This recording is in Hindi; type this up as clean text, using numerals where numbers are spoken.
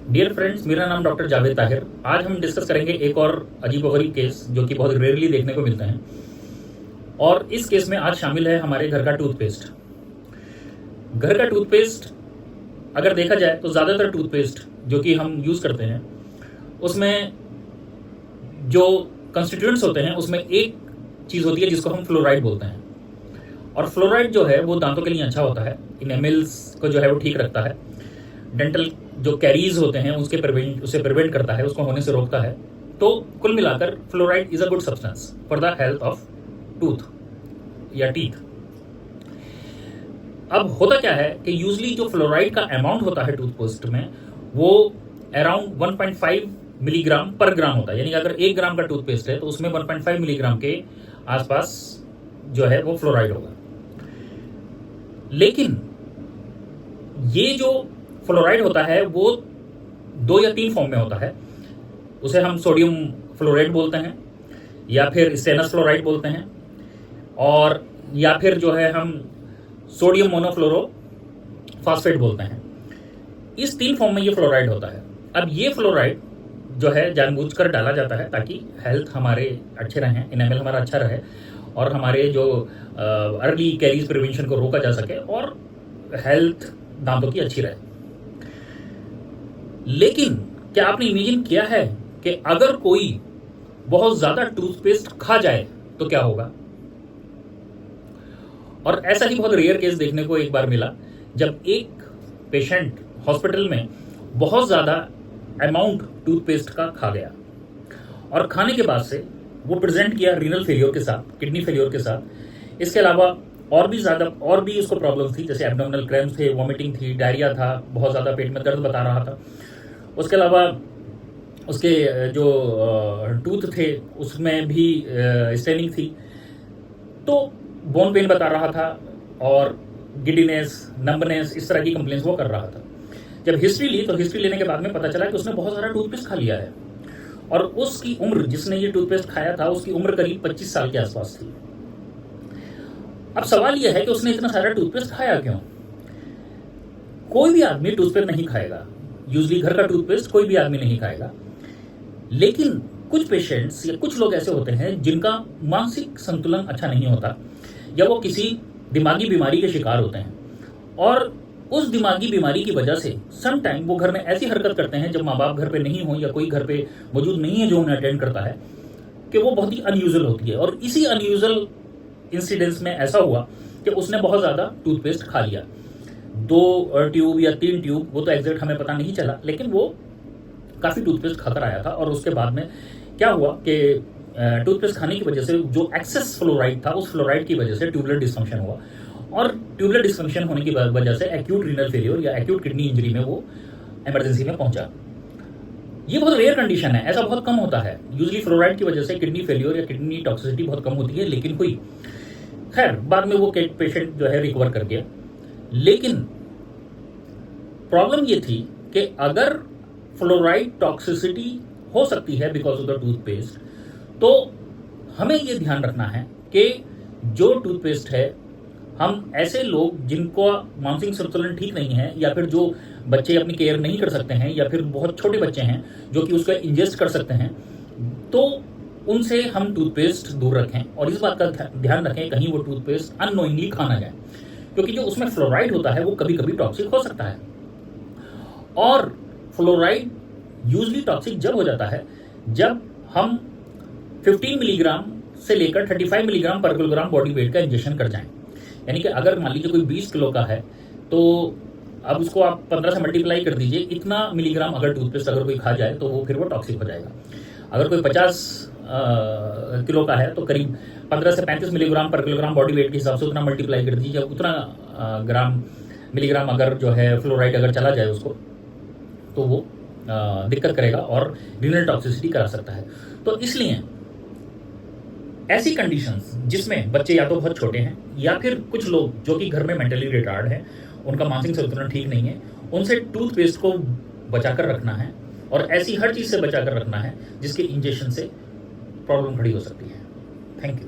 डियर फ्रेंड्स, मेरा नाम डॉक्टर जावेद ताहिर। आज हम डिस्कस करेंगे एक और अजीबोगरीब केस जो कि बहुत रेयरली देखने को मिलते हैं। और इस केस में आज शामिल है हमारे घर का टूथपेस्ट। घर का टूथपेस्ट अगर देखा जाए तो ज़्यादातर टूथपेस्ट जो कि हम यूज़ करते हैं उसमें जो कंस्टिट्यूएंट्स होते हैं उसमें एक चीज़ होती है जिसको हम फ्लोराइड बोलते हैं। और फ्लोराइड जो है वो दांतों के लिए अच्छा होता है, इनेमल्स को जो है वो ठीक रखता है, डेंटल जो कैरीज होते हैं उसे प्रिवेंट करता है, उसको होने से रोकता है। तो कुल मिलाकर fluoride is a good substance for the health of tooth या टीथ। अब होता क्या है कि यूजली जो फ्लोराइड का अमाउंट होता है टूथपेस्ट में वो अराउंड 1.5 मिलीग्राम पर ग्राम होता है। यानी अगर 1 ग्राम का टूथपेस्ट है तो उसमें 1.5 मिलीग्राम के आसपास जो है वो फ्लोराइड होगा। लेकिन ये जो फ्लोराइड होता है वो 2 या 3 फॉर्म में होता है। उसे हम सोडियम फ्लोराइड बोलते हैं या फिर स्टेनस फ्लोराइड बोलते हैं, और या फिर जो है हम सोडियम मोनोफ्लोरो फास्फेट बोलते हैं। इस 3 फॉर्म में ये फ्लोराइड होता है। अब ये फ्लोराइड जो है जानबूझकर डाला जाता है ताकि हेल्थ हमारे अच्छे रहें, इनेमल हमारा अच्छा रहे और हमारे जो अर्ली कैरीज प्रिवेंशन को रोका जा सके और हेल्थ दांतों की अच्छी रहे। लेकिन क्या आपने इमेजिन किया है कि अगर कोई बहुत ज्यादा टूथपेस्ट खा जाए तो क्या होगा? और ऐसा ही बहुत रेयर केस देखने को एक बार मिला जब एक पेशेंट हॉस्पिटल में बहुत ज्यादा अमाउंट टूथपेस्ट का खा गया और खाने के बाद से वो प्रेजेंट किया रीनल फेलियर के साथ, किडनी फेलियर के साथ। इसके अलावा और भी उसको प्रॉब्लम थी, जैसे एब्डोमिनल क्रैम्प्स थे, वॉमिटिंग थी, डायरिया था, बहुत ज़्यादा पेट में दर्द बता रहा था। उसके अलावा उसके जो टूथ थे उसमें भी स्टेनिंग थी, तो बोन पेन बता रहा था और गिडीनेस, नंबनेस, इस तरह की कंप्लेंट्स वो कर रहा था। जब हिस्ट्री ली तो हिस्ट्री लेने के बाद में पता चला कि उसने बहुत सारा टूथपेस्ट खा लिया है और उसकी उम्र, जिसने ये टूथपेस्ट खाया था उसकी उम्र करीब 25 साल के आसपास थी। अब सवाल यह है कि उसने इतना सारा टूथपेस्ट खाया क्यों? कोई भी आदमी टूथपेस्ट नहीं खाएगा, यूजली घर का टूथपेस्ट कोई भी आदमी नहीं खाएगा। लेकिन कुछ पेशेंट्स या कुछ लोग ऐसे होते हैं जिनका मानसिक संतुलन अच्छा नहीं होता या वो किसी दिमागी बीमारी के शिकार होते हैं, और उस दिमागी बीमारी की वजह से सम टाइम वो घर में ऐसी हरकत करते हैं जब माँ बाप घर पे नहीं हो या कोई घर पे मौजूद नहीं है जो उन्हें अटेंड करता है, कि वो बहुत ही अनयूजुअल होती है। और इसी अनयूजुअल इंसिडेंट्स में ऐसा हुआ कि उसने बहुत ज़्यादा टूथपेस्ट खा लिया, 2 ट्यूब या 3 ट्यूब, वो तो एग्जैक्ट हमें पता नहीं चला, लेकिन वो काफ़ी टूथपेस्ट खाकर आया था। और उसके बाद में क्या हुआ कि टूथपेस्ट खाने की वजह से जो एक्सेस फ्लोराइड था, उस फ्लोराइड की वजह से ट्यूबुलर डिस्फंक्शन हुआ, और ट्यूबुलर डिस्फंक्शन होने की वजह से एक्यूट रीनल फेलियर या एक्यूट किडनी इंजरी में वो इमरजेंसी में पहुंचा। ये बहुत रेयर कंडीशन है, ऐसा बहुत कम होता है। यूजली फ्लोराइड की वजह से किडनी फेलियर या किडनी टॉक्सिसिटी बहुत कम होती है, लेकिन हुई। खैर, बाद में वो पेशेंट जो है रिकवर कर गया। लेकिन प्रॉब्लम ये थी कि अगर फ्लोराइड टॉक्सिसिटी हो सकती है बिकॉज ऑफ द टूथपेस्ट, तो हमें ये ध्यान रखना है कि जो टूथपेस्ट है, हम ऐसे लोग जिनको मानसिक संतुलन ठीक नहीं है, या फिर जो बच्चे अपनी केयर नहीं कर सकते हैं, या फिर बहुत छोटे बच्चे हैं जो कि उसको इंजेस्ट कर सकते हैं, तो उनसे हम टूथपेस्ट दूर रखें। और इस बात का ध्यान रखें कहीं वो टूथपेस्ट अननोइंगली खा ना जाए, क्योंकि जो उसमें फ्लोराइड होता है वो कभी कभी टॉक्सिक हो सकता है। और फ्लोराइड यूजली टॉक्सिक जब हो जाता है जब हम 15 मिलीग्राम से लेकर 35 मिलीग्राम पर किलोग्राम बॉडी वेट का इंजेक्शन कर जाएं। यानी कि अगर मान लीजिए कोई 20 किलो का है तो अब उसको आप 15 से मल्टीप्लाई कर दीजिए, इतना मिलीग्राम अगर टूथपेस्ट अगर कोई खा जाए तो वो फिर वो टॉक्सिक हो जाएगा। अगर कोई 50 किलो का है तो करीब 15 से 35 मिलीग्राम पर किलोग्राम बॉडी वेट के हिसाब से उतना मल्टीप्लाई कर दीजिए, उतना मिलीग्राम अगर जो है फ्लोराइड अगर चला जाए उसको, तो वो दिक्कत करेगा और रीनल टॉक्सिसिटी करा सकता है। तो इसलिए ऐसी कंडीशंस जिसमें बच्चे या तो बहुत छोटे हैं या फिर कुछ लोग जो कि घर में मेंटली रिटार्ड हैं, उनका मानसिक संतुलन ठीक नहीं है, उनसे टूथपेस्ट को बचाकर रखना है, और ऐसी हर चीज़ से बचाकर रखना है जिसके इंजेक्शन से प्रॉब्लम खड़ी हो सकती है। Thank you.